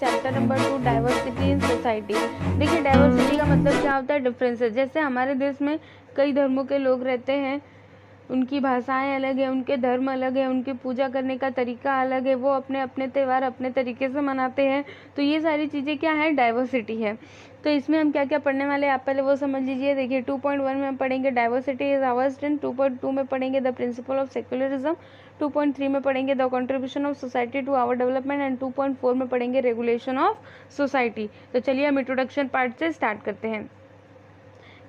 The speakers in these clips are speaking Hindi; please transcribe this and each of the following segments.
Chapter number 2 diversity in society. देखिए डाइवर्सिटी का मतलब क्या होता है, डिफरेंसेस। जैसे हमारे देश में कई धर्मों के लोग रहते हैं, उनकी भाषाएं अलग है, उनके धर्म अलग है, उनकी पूजा करने का तरीका अलग है, वो अपने अपने त्यौहार अपने तरीके से मनाते हैं। तो ये सारी चीज़ें क्या है, डाइवर्सिटी है। तो इसमें हम क्या क्या पढ़ने वाले हैं आप पहले वो समझ लीजिए। देखिए 2.1 में हम पढ़ेंगे डाइवर्सिटी इज आवर स्ट्रेंथ, 2.2 में पढ़ेंगे द प्रिंसिपल ऑफ सेक्युलरिज्म, 2.3 में पढ़ेंगे the contribution of society to our development and 2.4 में पढ़ेंगे रेगुलेशन ऑफ सोसाइटी। तो चलिए हम इंट्रोडक्शन पार्ट से स्टार्ट करते हैं।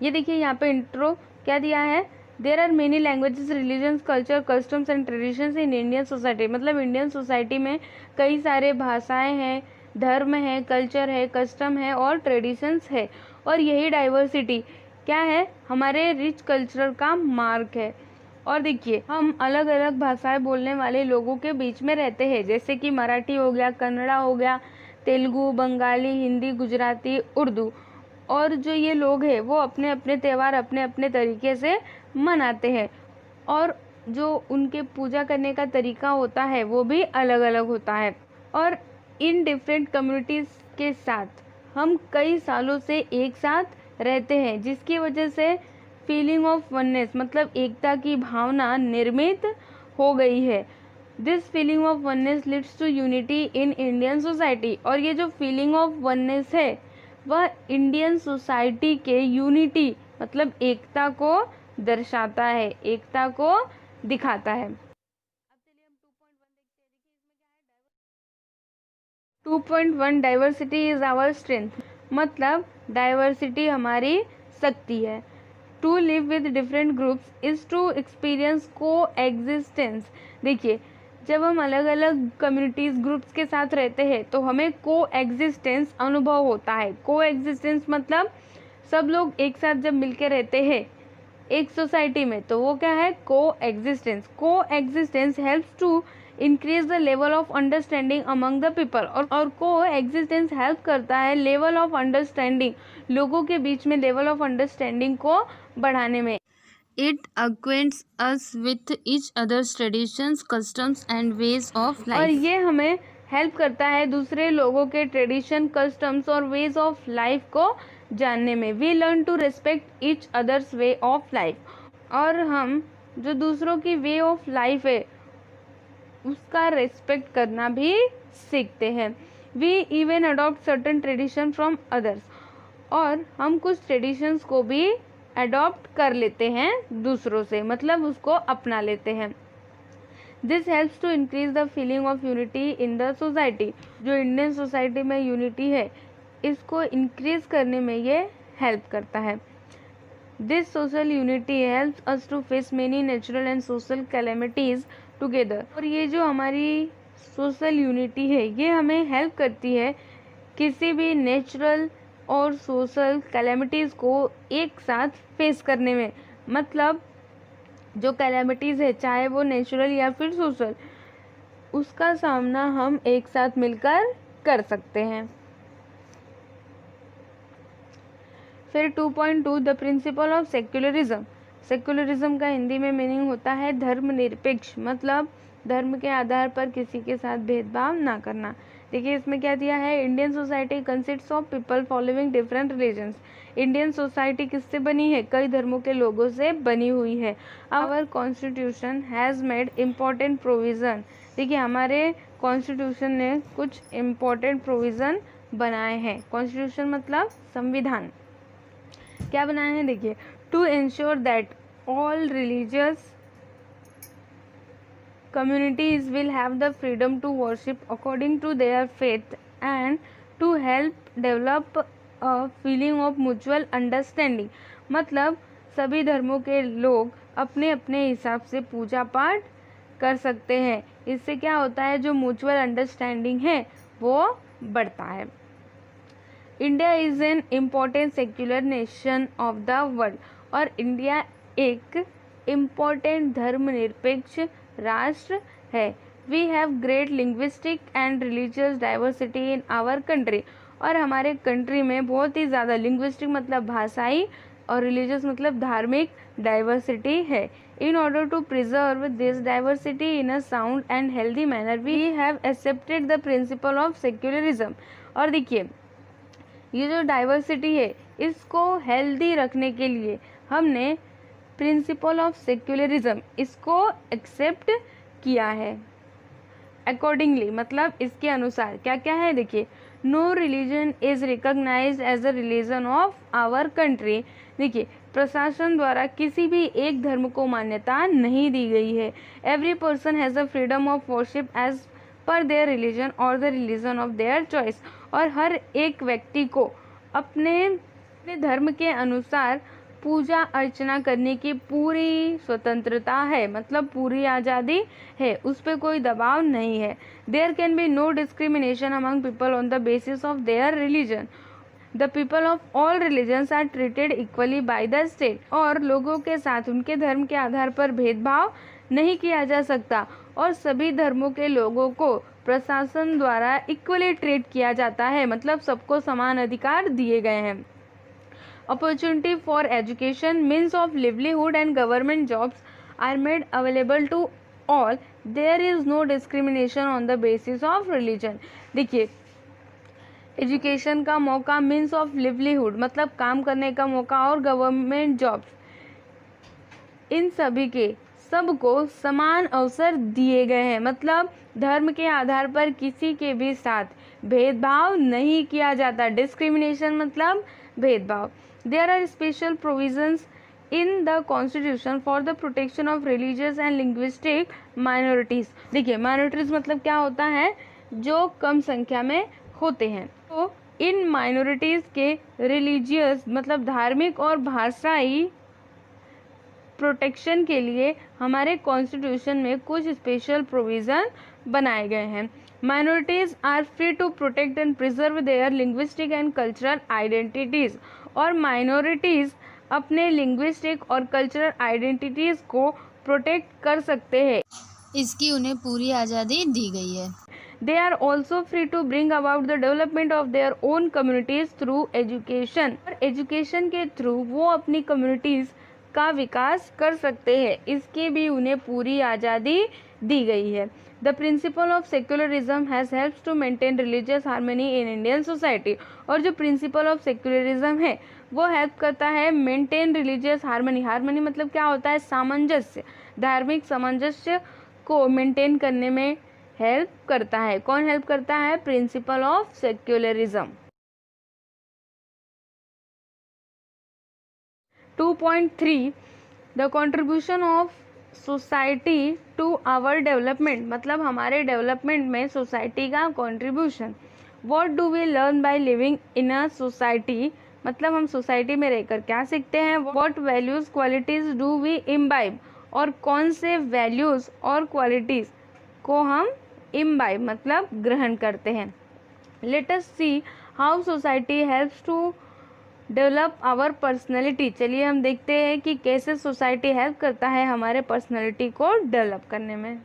ये देखिए यहाँ पे इंट्रो क्या दिया है, there are many languages, religions, culture, customs and traditions in Indian society. मतलब इंडियन सोसाइटी में कई सारे भाषाएं हैं, धर्म है, कल्चर है, कस्टम है और ट्रेडिशंस है। और यही डाइवर्सिटी क्या है, हमारे रिच कल्चर का मार्क है। और देखिए हम अलग अलग भाषाएं बोलने वाले लोगों के बीच में रहते हैं, जैसे कि मराठी हो गया, कन्नड़ा हो गया, तेलुगु, बंगाली, हिंदी, गुजराती, उर्दू। और जो ये लोग हैं वो अपने अपने त्यौहार अपने अपने तरीके से मनाते हैं, और जो उनके पूजा करने का तरीका होता है वो भी अलग अलग होता है। और इन डिफरेंट कम्युनिटीज़ के साथ हम कई सालों से एक साथ रहते हैं, जिसकी वजह से फीलिंग ऑफ वननेस मतलब एकता की भावना निर्मित हो गई है। This feeling of oneness leads to unity in Indian society. और ये जो फीलिंग ऑफ वननेस है वह इंडियन सोसाइटी के यूनिटी मतलब एकता को दर्शाता है, एकता को दिखाता है। अब चलिए हम 2.1 डाइवर्सिटी इज आवर स्ट्रेंथ। मतलब डाइवर्सिटी हमारी शक्ति है। To live with different groups is to experience coexistence. देखिए जब हम अलग अलग कम्युनिटीज ग्रुप्स के साथ रहते हैं तो हमें को एग्जिस्टेंस अनुभव होता है। को एग्जिस्टेंस मतलब सब लोग एक साथ जब मिलकर रहते हैं एक सोसाइटी में तो वो क्या है, coexistence. Coexistence helps to increase the level of understanding among the people. और को एग्जिस्टेंस हेल्प करता है लेवल ऑफ अंडरस्टैंडिंग, लोगों के बीच में लेवल ऑफ अंडरस्टैंडिंग को बढ़ाने में। It acquaints us with each other's traditions, customs and ways of life. और ये हमें हेल्प करता है दूसरे लोगों के ट्रेडिशन, कस्टम्स और वेज ऑफ लाइफ को जानने में। We learn to respect each others way of life. और हम जो दूसरों की वे ऑफ लाइफ है उसका रिस्पेक्ट करना भी सीखते हैं। We even adopt certain tradition from others. और हम कुछ ट्रेडिशंस को भी अडॉप्ट कर लेते हैं दूसरों से, मतलब उसको अपना लेते हैं। This helps to increase the feeling of unity in the society. जो इंडियन सोसाइटी में यूनिटी है इसको इंक्रीज करने में ये हेल्प करता है। This social unity helps us to face many natural and social calamities together. और ये जो हमारी सोशल यूनिटी है ये हमें हेल्प करती है किसी भी नेचुरल और सोशल कैलेमिटीज़ को एक साथ फेस करने में। मतलब जो कैलेमिटीज़ है चाहे वो नेचुरल या फिर सोशल, उसका सामना हम एक साथ मिलकर कर सकते हैं। फिर 2.2 the principle of secularism. Secularism का हिंदी में मीनिंग होता है धर्मनिरपेक्ष, मतलब धर्म के आधार पर किसी के साथ भेदभाव ना करना। देखिए इसमें क्या दिया है, Indian society consists of people following different religions. Indian society किससे बनी है, कई धर्मों के लोगों से बनी हुई है। Our constitution has made important provision. देखिए हमारे कॉन्स्टिट्यूशन ने कुछ इम्पोर्टेंट प्रोविज़न बनाए हैं। कॉन्स्टिट्यूशन मतलब संविधान। क्या बनाए हैं, देखिए to ensure that all religious communities will have the freedom to worship according to their faith and to help develop a feeling of mutual understanding। मतलब सभी धर्मों के लोग अपने अपने हिसाब से पूजा पाठ कर सकते हैं। इससे क्या होता है, जो म्यूचुअल अंडरस्टैंडिंग है वो बढ़ता है। India is an important secular nation of the world. और इंडिया एक इम्पोर्टेंट धर्मनिरपेक्ष राष्ट्र है। We have great linguistic and religious diversity in our country. और हमारे कंट्री में बहुत ही ज़्यादा लिंग्विस्टिक मतलब भाषाई और रिलीजियस मतलब धार्मिक डाइवर्सिटी है। In order to preserve this diversity in a sound and healthy manner we have accepted the principle of secularism. और देखिए ये जो डाइवर्सिटी है इसको हेल्दी रखने के लिए हमने प्रिंसिपल ऑफ सेक्युलरिज्म इसको एक्सेप्ट किया है। अकॉर्डिंगली मतलब इसके अनुसार क्या क्या है, देखिए no religion is recognised as a religion of our country. देखिए प्रशासन द्वारा किसी भी एक धर्म को मान्यता नहीं दी गई है। Every person has a freedom of worship as per their religion और the religion of their choice. और हर एक व्यक्ति को अपने धर्म के अनुसार पूजा अर्चना करने की पूरी स्वतंत्रता है, मतलब पूरी आज़ादी है, उस पर कोई दबाव नहीं है। There can be no discrimination among people on the basis of their religion. The people of all religions are treated equally by the state. और लोगों के साथ उनके धर्म के आधार पर भेदभाव नहीं किया जा सकता और सभी धर्मों के लोगों को प्रशासन द्वारा इक्वली ट्रीट किया जाता है, मतलब सबको समान अधिकार दिए गए हैं। Opportunity for education, means of livelihood and government jobs are made available to all. There is no discrimination on the basis of religion. देखिए एजुकेशन का मौका, मीन्स ऑफ लिवलीहुड मतलब काम करने का मौका और गवर्नमेंट जॉब्स, इन सभी के सबको समान अवसर दिए गए हैं, मतलब धर्म के आधार पर किसी के भी साथ भेदभाव नहीं किया जाता। डिस्क्रिमिनेशन मतलब भेदभाव। There are special provisions in the Constitution for the protection of religious and linguistic minorities. देखिए minorities मतलब क्या होता है, जो कम संख्या में होते हैं। तो इन minorities के religious मतलब धार्मिक और भाषाई प्रोटेक्शन के लिए हमारे कॉन्स्टिट्यूशन में कुछ स्पेशल प्रोविज़न बनाए गए हैं। Minorities are free to protect and preserve their linguistic and cultural identities. और माइनॉरिटीज़ अपने लिंग्विस्टिक और कल्चरल आइडेंटिटीज़ को प्रोटेक्ट कर सकते हैं, इसकी उन्हें पूरी आज़ादी दी गई है। They are also free to bring about the development of their own communities through education. और एजुकेशन के थ्रू वो अपनी कम्युनिटीज़ का विकास कर सकते हैं, इसकी भी उन्हें पूरी आज़ादी दी गई है। The principle of secularism has helps to maintain religious harmony in Indian society. और जो प्रिंसिपल ऑफ सेक्युलरिज्म है वो हेल्प करता है मेंटेन रिलीजियस हार्मनी। हार्मनी मतलब क्या होता है, सामंजस्य, धार्मिक सामंजस्य को मेंटेन करने में हेल्प करता है। कौन हेल्प करता है, principle of secularism. 2.3 the contribution of society to our development, मतलब हमारे डेवलपमेंट में सोसाइटी का contribution. What do we learn by living in a society, मतलब हम सोसाइटी में रहकर क्या सीखते हैं। What values qualities do we imbibe, और कौन से वैल्यूज और क्वालिटीज को हम इम्बाइब मतलब ग्रहण करते हैं। Let us see how society helps to develop our personality. चलिए हम देखते हैं कि कैसे सोसाइटी हेल्प करता है हमारे पर्सनैलिटी को डेवलप करने में।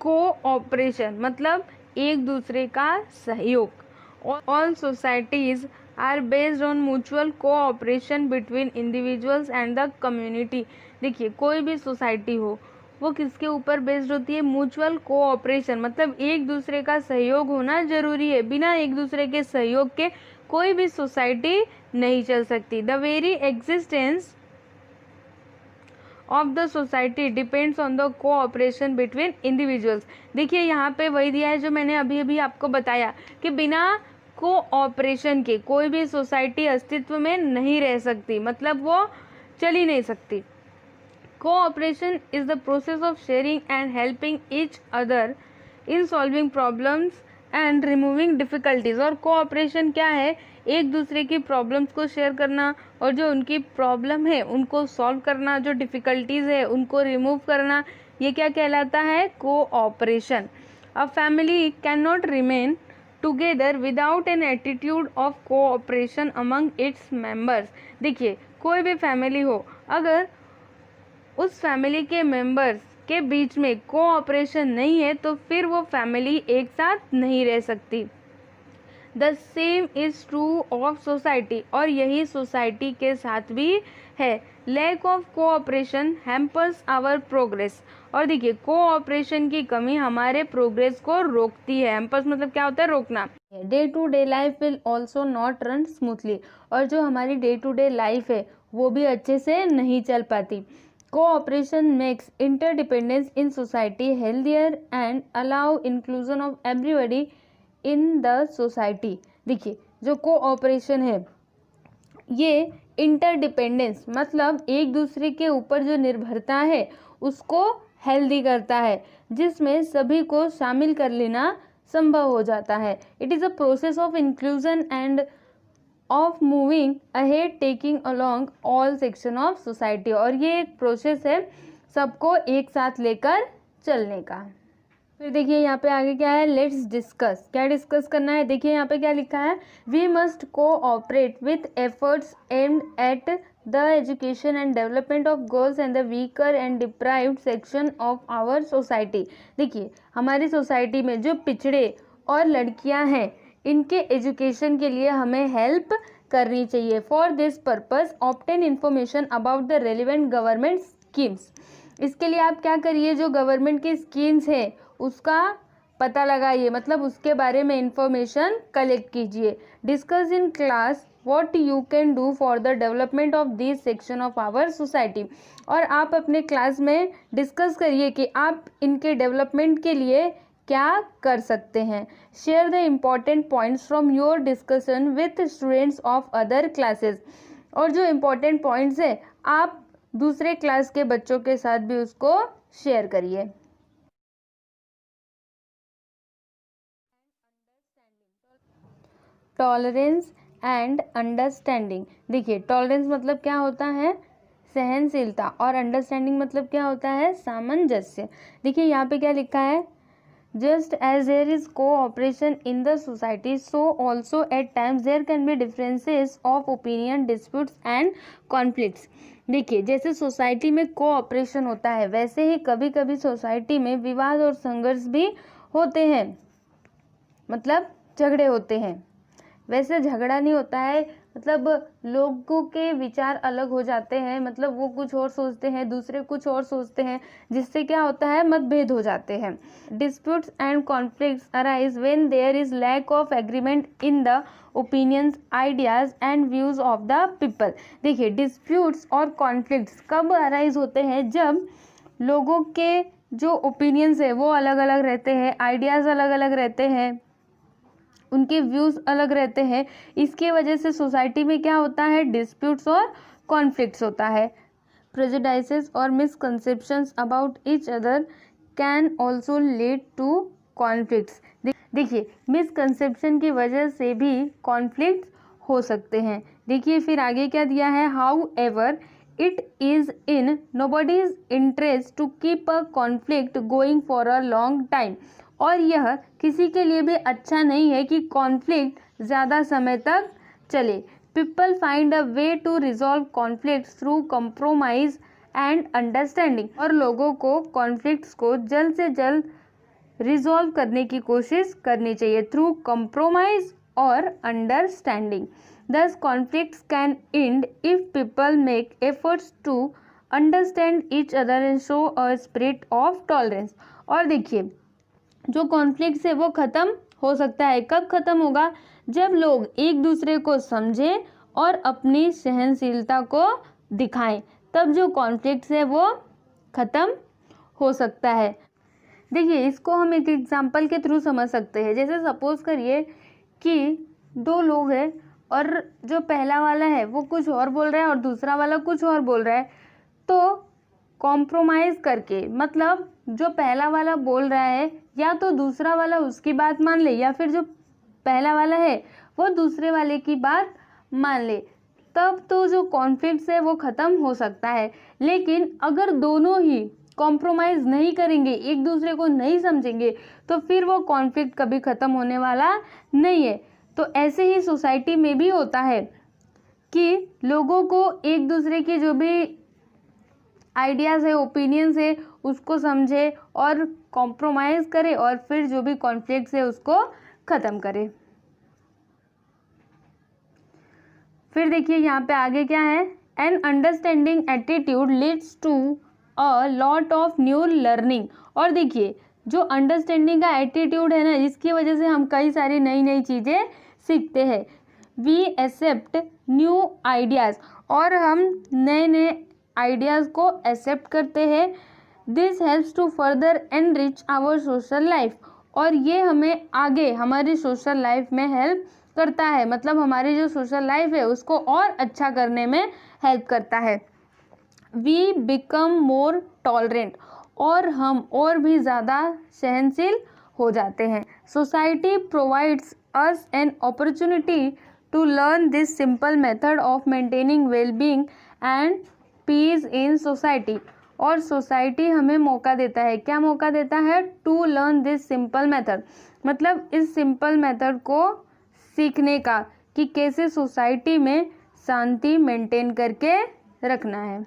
कोऑपरेशन मतलब एक दूसरे का सहयोग। All societies are based on mutual cooperation between individuals and the community. देखिए कोई भी सोसाइटी हो वो किसके ऊपर बेस्ड होती है, म्यूचुअल कोऑपरेशन, मतलब एक दूसरे का सहयोग होना जरूरी है। बिना एक दूसरे के सहयोग के कोई भी सोसाइटी नहीं चल सकती। The very existence of the society depends on the cooperation between individuals. देखिए यहाँ पे वही दिया है जो मैंने अभी अभी आपको बताया कि बिना कोऑपरेशन के कोई भी सोसाइटी अस्तित्व में नहीं रह सकती, मतलब वो चल ही नहीं सकती। Cooperation is the process of sharing and helping each other in solving problems and removing difficulties. और कोऑपरेशन क्या है, एक दूसरे की प्रॉब्लम्स को शेयर करना और जो उनकी प्रॉब्लम है उनको सॉल्व करना, जो डिफ़िकल्टीज है उनको रिमूव करना, ये क्या कहलाता है, cooperation. A family can not remain together without an attitude of cooperation among its members. देखिए कोई भी फैमिली हो, अगर उस फैमिली के मेंबर्स के बीच में कोऑपरेशन नहीं है तो फिर वो फैमिली एक साथ नहीं रह सकती। The same is true of society, और यही सोसाइटी के साथ भी है। Lack of cooperation hampers our progress. और देखिए कोऑपरेशन की कमी हमारे प्रोग्रेस को रोकती है। हैम्पर्स मतलब क्या होता है, रोकना। Day to day life will also not run smoothly, और जो हमारी डे टू डे लाइफ है वो भी अच्छे से नहीं चल पाती। Cooperation makes interdependence in society healthier and allow inclusion of everybody in the society. देखिए जो कोऑपरेशन है ये इंटरडिपेंडेंस मतलब एक दूसरे के ऊपर जो निर्भरता है उसको हेल्दी करता है, जिसमें सभी को शामिल कर लेना संभव हो जाता है। It is a process of inclusion end of moving ahead taking along all section of society, और ये एक प्रोसेस है सबको एक साथ लेकर चलने का। फिर देखिए यहाँ पे आगे क्या है, लेट्स डिस्कस। क्या डिस्कस करना है, देखिए यहाँ पे क्या लिखा है, we must cooperate with efforts aimed at the education and development of girls and the weaker and deprived section of our society. देखिए हमारी सोसाइटी में जो पिछड़े और लड़कियां हैं इनके एजुकेशन के लिए हमें हेल्प करनी चाहिए। For this purpose obtain information about the relevant government schemes. इसके लिए आप क्या करिए, जो गवर्नमेंट की स्कीम्स है उसका पता लगाइए, मतलब उसके बारे में इंफॉर्मेशन कलेक्ट कीजिए। Discuss in class what you can do for the development of this section of our society, और आप अपने क्लास में डिस्कस करिए कि आप इनके डेवलपमेंट के लिए क्या कर सकते हैं। Share the important points from your discussion with students of other classes, और जो इम्पॉर्टेंट पॉइंट्स है आप दूसरे क्लास के बच्चों के साथ भी उसको शेयर करिए। Tolerance and understanding. देखिए टॉलरेंस मतलब क्या होता है, सहनशीलता, और अंडरस्टैंडिंग मतलब क्या होता है, सामंजस्य। देखिए यहाँ पे क्या लिखा है, just as there is cooperation in the society so also at times there can be differences of opinion, disputes and conflicts. देखिए जैसे सोसाइटी में कोऑपरेशन होता है वैसे ही कभी कभी सोसाइटी में विवाद और संघर्ष भी होते हैं, मतलब झगड़े होते हैं। वैसे झगड़ा नहीं होता है, मतलब लोगों के विचार अलग हो जाते हैं, मतलब वो कुछ और सोचते हैं दूसरे कुछ और सोचते हैं, जिससे क्या होता है, मतभेद हो जाते हैं। Disputes and conflicts arise when there is lack of agreement in the opinions, ideas and views of the people. देखिए डिस्प्यूट्स और कॉन्फ्लिक्ट्स कब अराइज होते हैं, जब लोगों के जो ओपिनियंस है वो अलग अलग रहते हैं, आइडियाज़ अलग अलग रहते हैं, उनके व्यूज़ अलग रहते हैं। इसकी वजह से सोसाइटी में क्या होता है, डिस्प्यूट्स और कॉन्फ्लिक्ट्स होता है। प्रेजुडाइसेस और misconceptions about each other can also lead to conflicts. देखिए मिसकंसेप्शन की वजह से भी कॉन्फ्लिक्ट्स हो सकते हैं। देखिए फिर आगे क्या दिया है, however it is in nobody's interest to keep a conflict going for a long time, और यह किसी के लिए भी अच्छा नहीं है कि कॉन्फ्लिक्ट ज़्यादा समय तक चले। People find a way to resolve conflict through compromise and understanding, और लोगों को कॉन्फ्लिक्ट्स को जल्द से जल्द रिजॉल्व करने की कोशिश करनी चाहिए थ्रू कंप्रोमाइज और understanding. These conflicts can end if people make efforts to understand each other and show a spirit of tolerance. और देखिए जो कॉन्फ्लिक्ट्स है वो ख़त्म हो सकता है, कब ख़त्म होगा, जब लोग एक दूसरे को समझें और अपनी सहनशीलता को दिखाएं, तब जो कॉन्फ्लिक्ट्स है वो ख़त्म हो सकता है। देखिए इसको हम एक एग्जांपल के थ्रू समझ सकते हैं। जैसे सपोज करिए कि दो लोग हैं और जो पहला वाला है वो कुछ और बोल रहा है और दूसरा वाला कुछ और बोल रहा है, तो कॉम्प्रोमाइज़ करके, मतलब जो पहला वाला बोल रहा है या तो दूसरा वाला उसकी बात मान ले या फिर जो पहला वाला है वो दूसरे वाले की बात मान ले, तब तो जो कॉन्फ्लिक्ट है वो ख़त्म हो सकता है। लेकिन अगर दोनों ही कॉम्प्रोमाइज़ नहीं करेंगे, एक दूसरे को नहीं समझेंगे, तो फिर वो कॉन्फ्लिक्ट कभी ख़त्म होने वाला नहीं है। तो ऐसे ही सोसाइटी में भी होता है कि लोगों को एक दूसरे की जो भी आइडियाज़ है, ओपिनियंस है, उसको समझे और कॉम्प्रोमाइज़ करे और फिर जो भी कॉन्फ्लिक्ट्स है उसको ख़त्म करे। फिर देखिए यहाँ पे आगे क्या है, an understanding attitude leads to a lot of new learning. और देखिए जो अंडरस्टैंडिंग का एटीट्यूड है ना, इसकी वजह से हम कई सारी नई नई चीज़ें सीखते हैं। वी एक्सेप्ट न्यू आइडियाज़, और हम नए नए आइडियाज़ को एक्सेप्ट करते हैं। This helps to further enrich our social life, और ये हमें आगे हमारी सोशल लाइफ में हेल्प करता है, मतलब हमारी जो सोशल लाइफ है उसको और अच्छा करने में हेल्प करता है। वी बिकम मोर टॉलरेंट, और हम और भी ज़्यादा सहनशील हो जाते हैं। Society provides us an opportunity to learn this simple method of maintaining wellbeing and peace in society, और सोसाइटी हमें मौका देता है, क्या मौका देता है? To learn this simple method, मतलब इस सिंपल मेथड को सीखने का, कि कैसे सोसाइटी में शांति मेंटेन करके रखना है।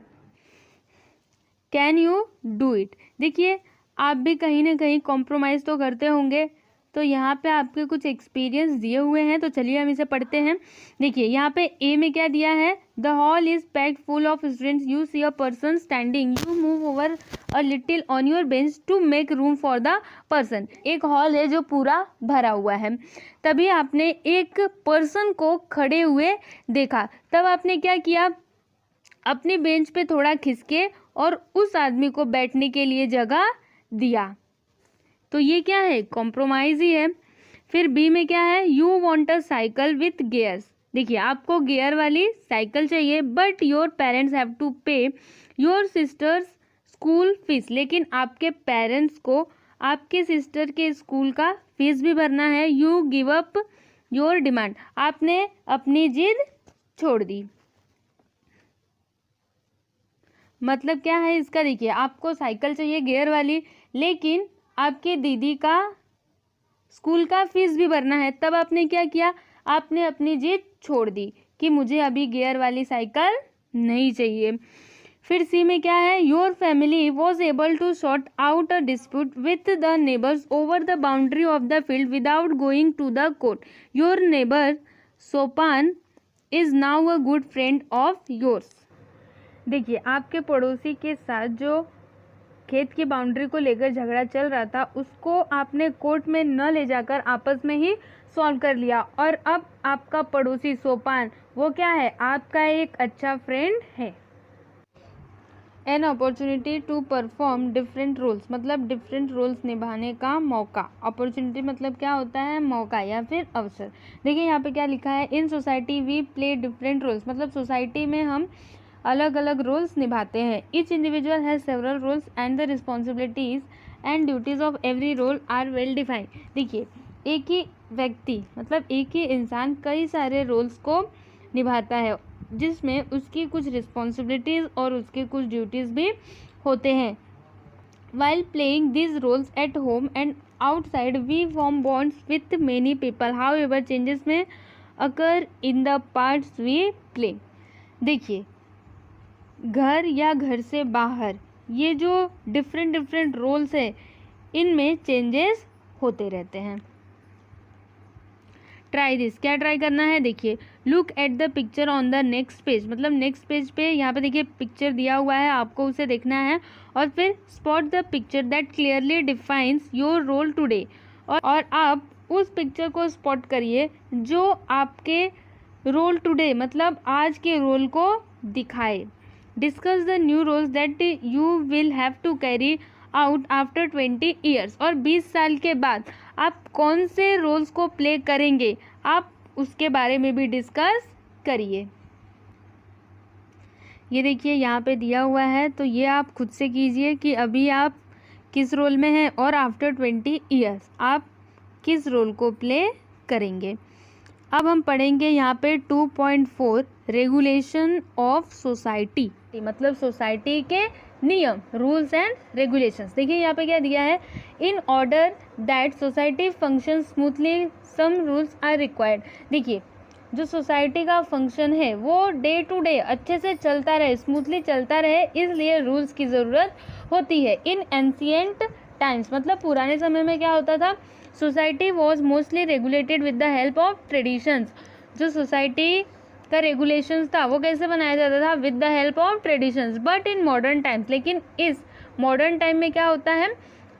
Can you do it? देखिए, आप भी कहीं ना कहीं कॉम्प्रोमाइज़ तो करते होंगे, तो यहाँ पे आपके कुछ एक्सपीरियंस दिए हुए हैं, तो चलिए हम इसे पढ़ते हैं। देखिए यहाँ पे ए में क्या दिया है? The hall is packed full of students, you see a person standing, you move over a little on your bench to make room for the person. एक हॉल है जो पूरा भरा हुआ है, तभी आपने एक पर्सन को खड़े हुए देखा, तब आपने क्या किया? अपनी बेंच पे थोड़ा खिसके और उस आदमी को बैठने के लिए जगह दिया, तो ये क्या है? कॉम्प्रोमाइज़ ही है। फिर बी में क्या है? You want a cycle with gears. देखिए, आपको गियर वाली साइकिल चाहिए, but your parents have to pay your sisters school fees, लेकिन आपके पेरेंट्स को आपके सिस्टर के स्कूल का फीस भी भरना है। You give up your demand, आपने अपनी जिद छोड़ दी। मतलब क्या है इसका? देखिए, आपको साइकिल चाहिए गियर वाली, लेकिन आपकी दीदी का स्कूल का फीस भी भरना है, तब आपने क्या किया? आपने अपनी जिद छोड़ दी कि मुझे अभी गियर वाली साइकिल नहीं चाहिए। फिर सी में क्या है? Your family was able to sort out a dispute with the neighbours over the boundary of the field without going to the court. Your neighbour Sopan is now a good friend of yours. देखिए, आपके पड़ोसी के साथ जो खेत की बाउंड्री को लेकर झगड़ा चल रहा था, उसको आपने कोर्ट में न ले जाकर आपस में ही सॉल्व कर लिया, और अब आपका पड़ोसी सोपान वो क्या है? आपका एक अच्छा फ्रेंड है। An opportunity to perform different roles, मतलब डिफरेंट रोल्स निभाने का मौका। अपॉर्चुनिटी मतलब क्या होता है? मौका या फिर अवसर। देखिए यहाँ पे क्या लिखा है? In society we play different roles, मतलब सोसाइटी में हम अलग अलग रोल्स निभाते हैं। Each individual has several roles and the responsibilities and duties of every role are well defined. देखिए, एक ही व्यक्ति मतलब एक ही इंसान कई सारे रोल्स को निभाता है, जिसमें उसकी कुछ रिस्पॉन्सिबिलिटीज़ और उसके कुछ ड्यूटीज़ भी होते हैं। While playing this roles at home and outside we form bonds with many people, however changes may occur in the parts we play. देखिए, घर या घर से बाहर ये जो डिफरेंट रोल्स है, इनमें चेंजेस होते रहते हैं। ट्राई दिस, क्या ट्राई करना है? देखिए, look at the picture on the next page, मतलब नेक्स्ट पेज पे यहाँ पे देखिए पिक्चर दिया हुआ है, आपको उसे देखना है, और फिर spot the picture that clearly defines your role today, और आप उस पिक्चर को स्पॉट करिए जो आपके रोल टुडे मतलब आज के रोल को दिखाए। Discuss the new roles that you will have to carry out after 20 years, और 20 साल के बाद आप कौन से रोल्स को प्ले करेंगे, आप उसके बारे में भी डिस्कस करिए। ये देखिए यहाँ पे दिया हुआ है, तो ये आप खुद से कीजिए कि अभी आप किस रोल में हैं और आफ्टर 20 ईयर्स आप किस रोल को प्ले करेंगे। अब हम पढ़ेंगे यहाँ पे 2.4 रेगुलेशन ऑफ सोसाइटी, मतलब सोसाइटी के नियम, रूल्स एंड रेगुलेशंस। देखिए यहाँ पे क्या दिया है? In order that society function smoothly some rules are required. देखिए, जो सोसाइटी का फंक्शन है वो डे टू डे अच्छे से चलता रहे, स्मूथली चलता रहे, इसलिए रूल्स की ज़रूरत होती है। इन एंशिएंट टाइम्स, मतलब पुराने समय में क्या होता था? Society was mostly regulated with the help of traditions. जो सोसाइटी का रेगुलेशंस था वो कैसे बनाया जाता था? With the help of traditions. But in modern times, लेकिन इस मॉडर्न टाइम में क्या होता है?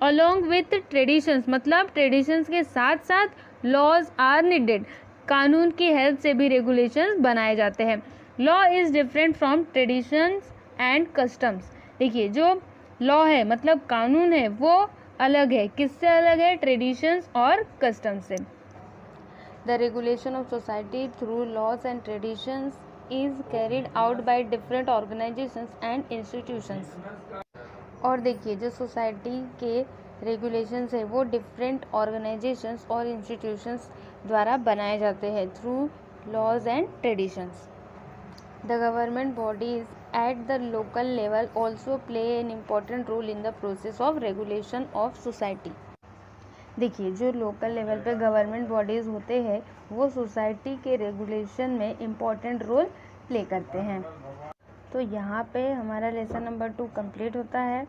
अलॉन्ग विथ ट्रेडिशंस, मतलब ट्रेडिशंस के साथ साथ लॉज आर नीडेड, कानून की हेल्प से भी रेगुलेशंस बनाए जाते हैं। Law is different from traditions and customs. देखिए जो लॉ है मतलब कानून है वो अलग है, किससे अलग है? ट्रेडिशंस और कस्टम से। The regulation of society through laws and traditions is carried out by different organisations and institutions. और देखिए जो सोसाइटी के रेगुलेशंस है वो डिफरेंट ऑर्गेनाइजेशंस और इंस्टीट्यूशंस द्वारा बनाए जाते हैं through laws and traditions. The government bodies at the local level also play an important role in the process of regulation of society. देखिए जो लोकल लेवल पे गवर्नमेंट बॉडीज़ होते हैं वो सोसाइटी के रेगुलेशन में इम्पॉर्टेंट रोल प्ले करते हैं। तो यहाँ पे हमारा लेसन नंबर 2 कंप्लीट होता है